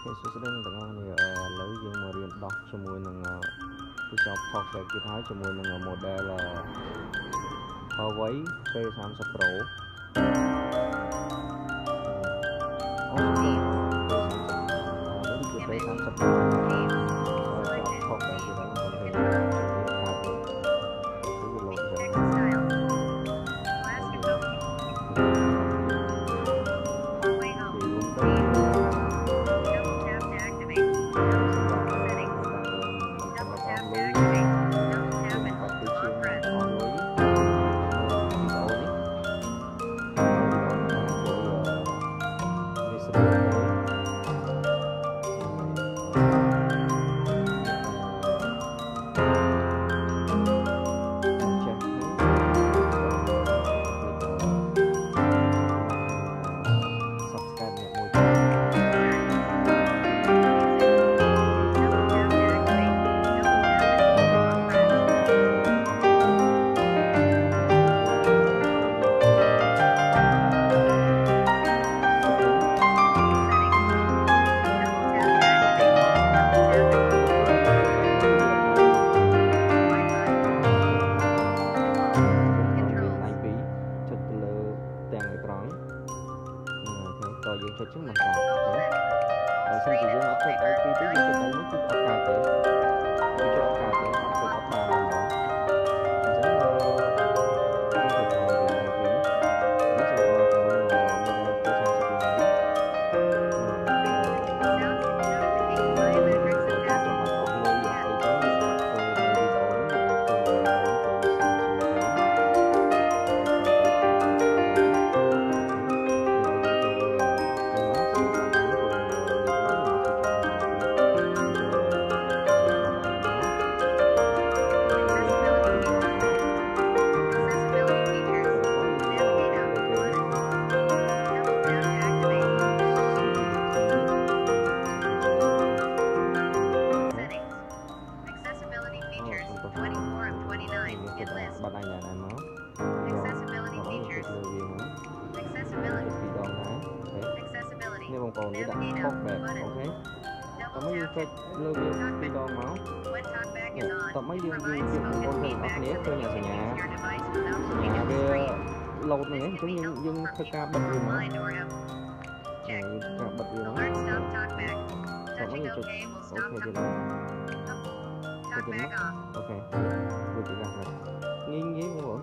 Cái số đen tặng ngon này lấy dương mà riêng đọc cho mùi nâng cái shop Talkback cái thái cho mùi nâng model là Huawei P30 Pro P30 Pro Talkback cái đó là rồi dương cho chúng mình cả rồi xin chị dương ấp cái P30 dương cho nước chút ấp cà té dương cho ấp cà té ấp bà làm đó bạn này là nó nên bằng còn cái đặt Talkback, ok tập mấy cái lưu viên đi đo máu tập mấy dương con hình ốc nét cho nhà về lâu này chúng dương theo ca bật gì mà ca bật gì đó tập mấy chục ok chưa nào ok chưa nào ok vừa chỉ đặt này nghiêng nghiêng nữa